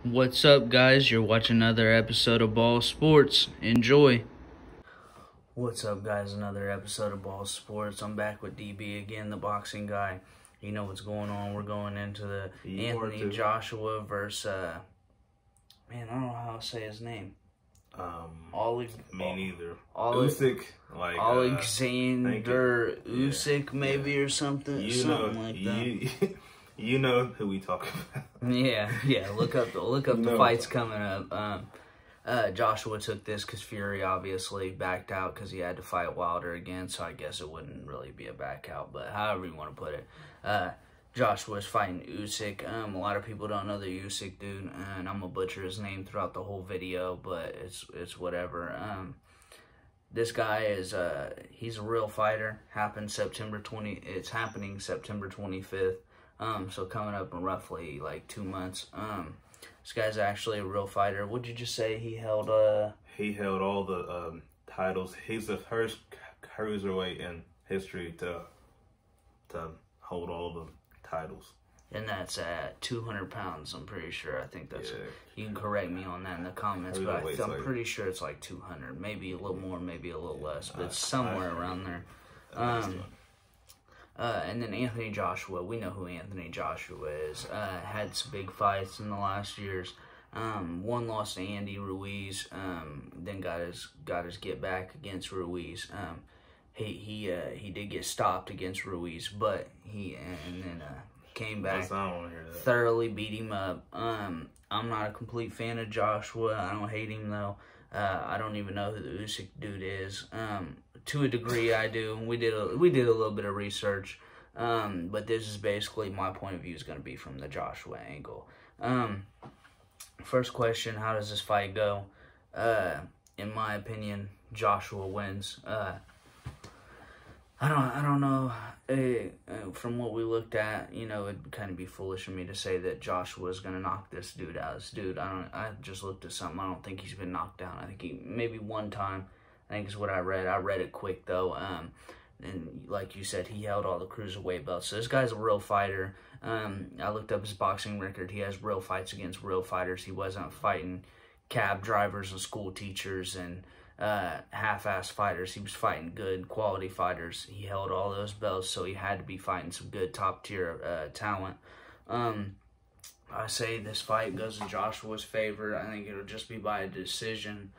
What's up, guys? You're watching another episode of Ball Sports. Enjoy. What's up, guys? Another episode of Ball Sports. I'm back with DB again, the boxing guy. You know what's going on. We're going into the Anthony Joshua versus, man, I don't know how to say his name. Me neither. Usyk, like Oleksandr Usyk, maybe, or something. Like that. You know who we talking about. Yeah. Look up the fights coming up. Joshua took this because Fury obviously backed out because he had to fight Wilder again. So I guess it wouldn't really be a back out, but however you want to put it. Joshua's fighting Usyk. A lot of people don't know the Usyk dude, and I'm gonna butcher his name throughout the whole video, but it's whatever. This guy is he's a real fighter. It's happening September 25th. So coming up in roughly like 2 months. This guy's actually a real fighter. What'd you just say? He held He held all the titles. He's the first cruiserweight in history to hold all the titles. And that's at 200 pounds, I'm pretty sure. I think that's... Yeah. You can correct me on that in the comments, but I'm pretty sure it's like 200. Maybe a little more, maybe a little less, but it's somewhere around there. And then Anthony Joshua, we know who Anthony Joshua is. Had some big fights in the last years. One lost to Andy Ruiz. Then got his get back against Ruiz. He did get stopped against Ruiz, but then came back, thoroughly beat him up. I'm not a complete fan of Joshua. I don't hate him though. I don't even know who the Usyk dude is. To a degree, I do. We did a little bit of research, but this is basically my point of view is going to be from the Joshua angle. First question: how does this fight go? In my opinion, Joshua wins. I don't know. From what we looked at, it'd kind of be foolish of me to say that Joshua is gonna knock this dude out. I just looked at something. I don't think he's been knocked down. I think he maybe one time. I think is what I read. I read it quick though. And like you said, he held all the cruiserweight belts. So this guy's a real fighter. I looked up his boxing record. He has real fights against real fighters. He wasn't fighting cab drivers and school teachers and half-ass fighters. He was fighting good quality fighters. He held all those belts, so he had to be fighting some good top-tier talent. I say this fight goes in Joshua's favor. I think it'll just be by a decision.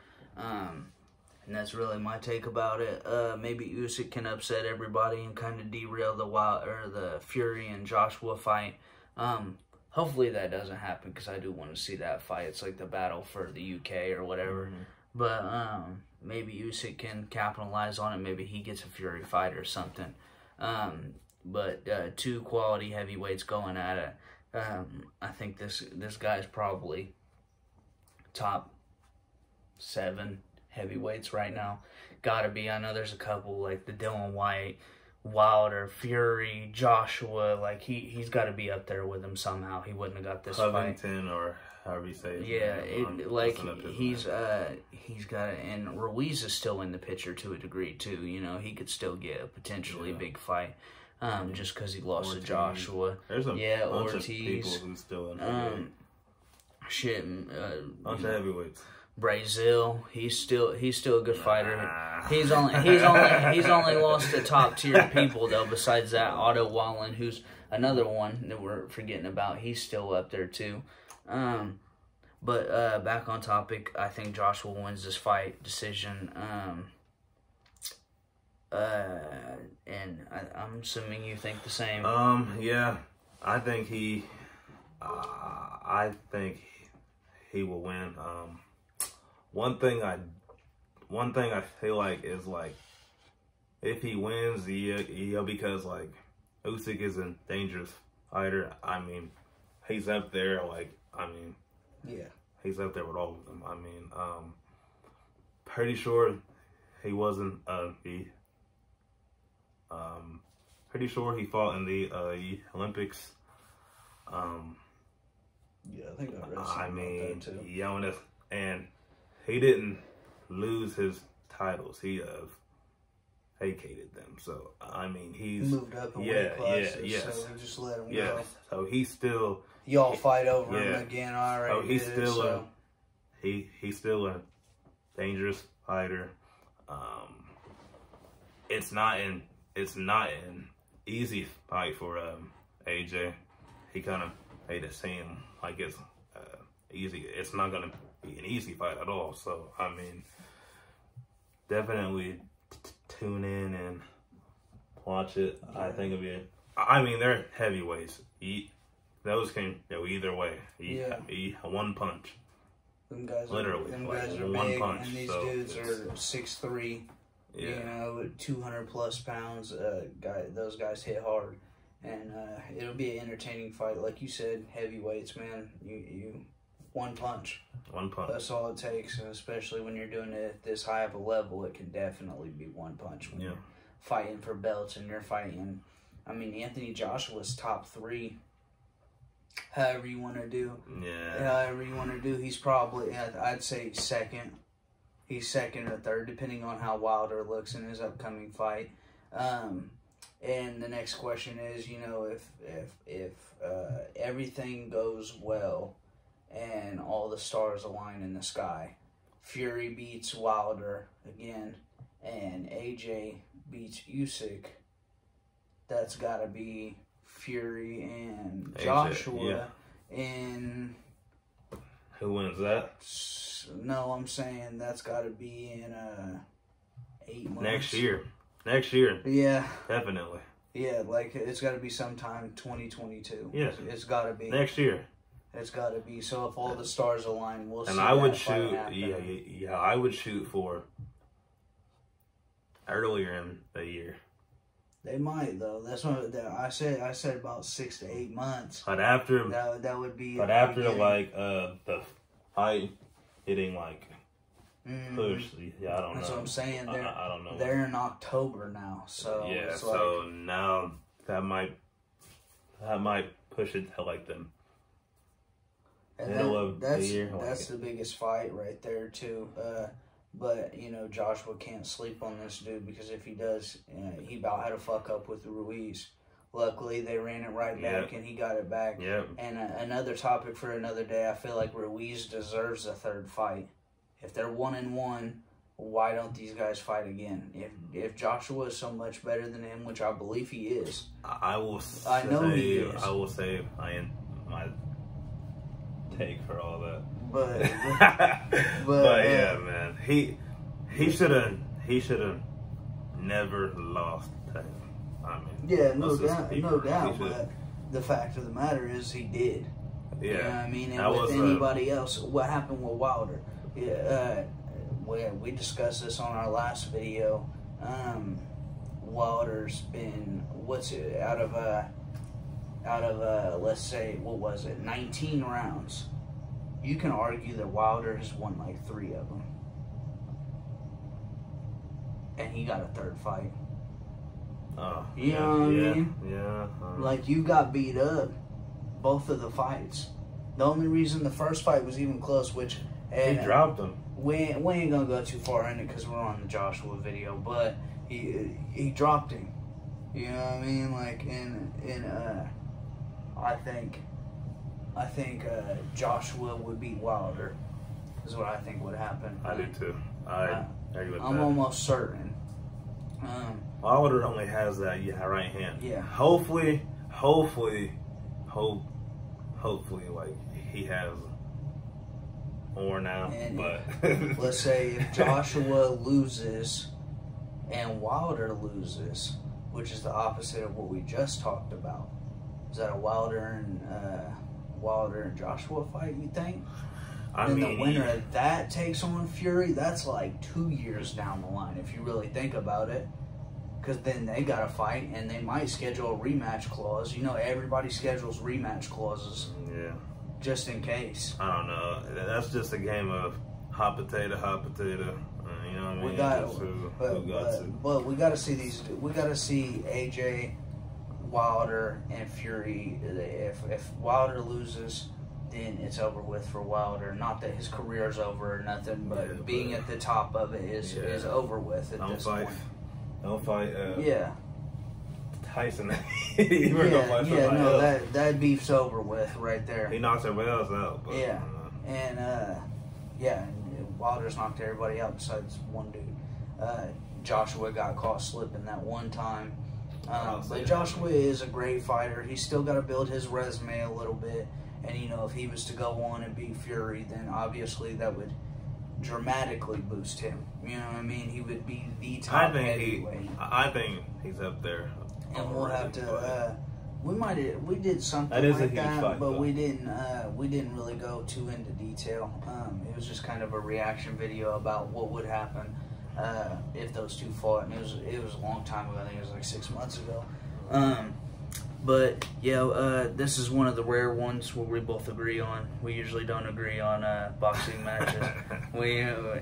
And that's really my take about it. Maybe Usyk can upset everybody and kind of derail the Fury and Joshua fight. Hopefully that doesn't happen because I do want to see that fight. It's like the battle for the UK or whatever. Mm-hmm. But maybe Usyk can capitalize on it. Maybe he gets a Fury fight or something. But two quality heavyweights going at it. I think this guy's probably top 7 heavyweights right now. Gotta be. I know there's a couple like the Dylan White, Wilder, Fury, Joshua. Like he's got to be up there with him somehow. He wouldn't have got this Covington fight. Or however you say it. Yeah, he's got it. And Ruiz is still in the picture to a degree too. He could still get a potentially big fight. Just because he lost to Joshua. There's a bunch of people who's still in the bunch of heavyweights. Brazil, he's still a good fighter. He's only lost to top tier people though. Besides that, Otto Wallin, who's another one that we're forgetting about, he's still up there too. But back on topic, I think Joshua wins this fight decision. And I'm assuming you think the same. Yeah, I think he will win. One thing I feel like is like if he wins, because like Usyk is a dangerous fighter. I mean, he's up there. He's up there with all of them. I mean, pretty sure he wasn't pretty sure he fought in the Olympics. Yeah, I think I read something about that too. Yeah, and he didn't lose his titles. He vacated them. So I mean, he's moved up in weight classes, so we just let him go. So he's still y'all fight over him again. All right. So he's still he's still a dangerous fighter. It's not an easy fight for AJ. He kind of made it seem like it's easy. It's not gonna be an easy fight at all. So I mean, definitely tune in and watch it. Yeah. I think it'll be. I mean, they're heavyweights. Those can go either way. One punch. Them guys literally, them guys are one big, punch. And these dudes are 6'3". Yeah. You know, 200+ pounds. Those guys hit hard, and it'll be an entertaining fight. Like you said, heavyweights, man. You one punch. One punch. That's all it takes, and especially when you're doing it at this high of a level, it can definitely be one punch. When you're fighting for belts and you're fighting. I mean, Anthony Joshua's top 3. However you want to do. Yeah. However you want to do. He's probably, I'd say, second. He's second or third, depending on how Wilder looks in his upcoming fight. And the next question is, you know, if everything goes well and all the stars align in the sky, Fury beats Wilder again, and AJ beats Usyk, that's got to be Fury and Joshua in... Who wins that? No, I'm saying that's got to be in 8 months. Next year. Yeah. Definitely. Yeah, like it's got to be sometime 2022. Yes. It's got to be. Next year. It's got to be. So if all the stars align, we'll see. And I would shoot, I would shoot for earlier in the year. They might though. That's what I said. I said about 6 to 8 months. But after that would be. But after like the fight hitting like push, I don't know. That's what I'm saying. I don't know. They're in October now, so yeah. It's so now that might push it to like the middle of the year. That's the biggest fight right there too. But, you know, Joshua can't sleep on this dude because if he does, he about had to fuck up with Ruiz. Luckily, they ran it right back and he got it back. Yep. And another topic for another day, I feel like Ruiz deserves a third fight. If they're 1-1, why don't these guys fight again? If Joshua is so much better than him, which I believe he is. I know he is. I will say my take for all that. But yeah, man, he should have never lost to him. I mean, yeah, no doubt. But the fact of the matter is, he did. Yeah, you know what I mean. And with anybody else, what happened with Wilder? Yeah, we discussed this on our last video. Wilder's been out of let's say, what was it, 19 rounds. You can argue that Wilder has won like 3 of them. And he got a third fight. You know what I mean? Yeah. Like, you got beat up both of the fights. The only reason the first fight was even close, which... he dropped him. We ain't going to go too far in it because we're on the Joshua video, but he dropped him. You know what I mean? Like, I think Joshua would beat Wilder, is what I think would happen. I do too. I agree with that. I'm almost certain. Wilder only has that right hand. Yeah. Hopefully, like he has more now. And but let's say if Joshua loses and Wilder loses, which is the opposite of what we just talked about, is that a Wilder and Joshua fight, you think? And the winner of that takes on Fury, that's like 2 years down the line if you really think about it. Because then they got to fight and they might schedule a rematch clause. You know, everybody schedules rematch clauses. Yeah. Just in case. I don't know. That's just a game of hot potato. You know what I mean? But we got to see these. We got to see AJ, Wilder, and Fury. If Wilder loses, then it's over with for Wilder. Not that his career's over or nothing, but being at the top of it is over with at this point. Don't fight. Yeah. Tyson. He gonna fight somebody else. that beef's over with right there. He knocked everybody else out. But, Yeah, and Wilder's knocked everybody out besides one dude. Joshua got caught slipping that one time. But Joshua is a great fighter. He's still got to build his resume a little bit. And, you know, if he was to go on and beat Fury, then obviously that would dramatically boost him. You know what I mean? He would be the top heavyweight. I think he's up there. And we'll have to... we did something that is like a huge that, fight, but though. we didn't really go too into detail. It was just kind of a reaction video about what would happen if those two fought, and it was a long time ago. I think it was like 6 months ago. But yeah, this is one of the rare ones where we both agree on. We usually don't agree on boxing matches.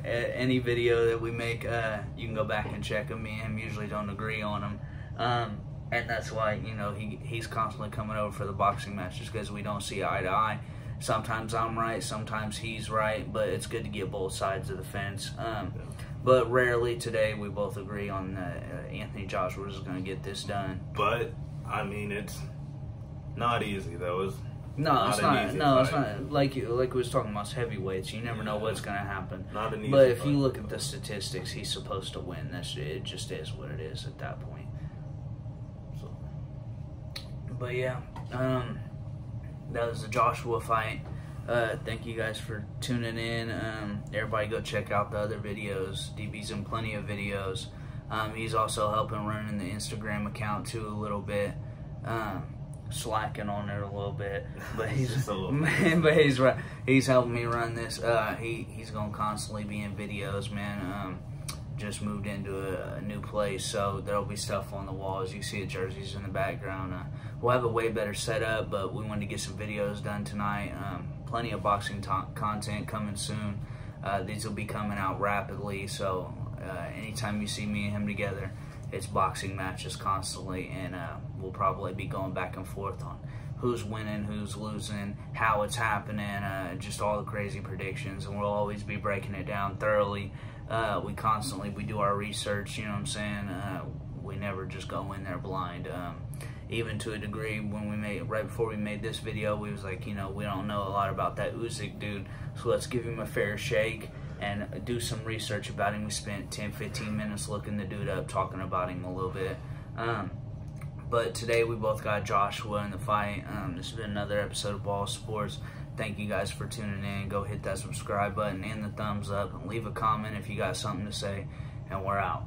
Any video that we make, you can go back and check them. Me and him usually don't agree on them. And that's why, you know, he's constantly coming over for the boxing matches, because we don't see eye to eye. Sometimes I'm right, sometimes he's right, but it's good to get both sides of the fence. But rarely today we both agree on Anthony Joshua is going to get this done. But, I mean, it's not easy, though. It's not. It's not. Like we was talking about, it's heavyweights. You never know what's going to happen. Not an easy But if fight. you look at the statistics, he's supposed to win. It just is what it is at that point. So. But yeah, that was the Joshua fight. Thank you guys for tuning in. Everybody go check out the other videos. DB's in plenty of videos. He's also helping running the Instagram account too a little bit. Slacking on it a little bit, but he's he's helping me run this. He's gonna constantly be in videos, man. Just moved into a new place, so there'll be stuff on the walls. You see the jerseys in the background. We'll have a way better setup, but we wanted to get some videos done tonight. Plenty of boxing content coming soon. These will be coming out rapidly, so anytime you see me and him together, it's boxing matches constantly, and we'll probably be going back and forth on who's winning, who's losing, how it's happening, just all the crazy predictions, and we'll always be breaking it down thoroughly. We do our research, you know what I'm saying? We never just go in there blind. Even to a degree, right before we made this video, we was like, you know, we don't know a lot about that Usyk dude, so let's give him a fair shake and do some research about him. We spent 10-15 minutes looking the dude up, talking about him a little bit. But today we both got Joshua in the fight. This has been another episode of Ball Sports. Thank you guys for tuning in. Go hit that subscribe button and the thumbs up, and leave a comment if you got something to say, and we're out.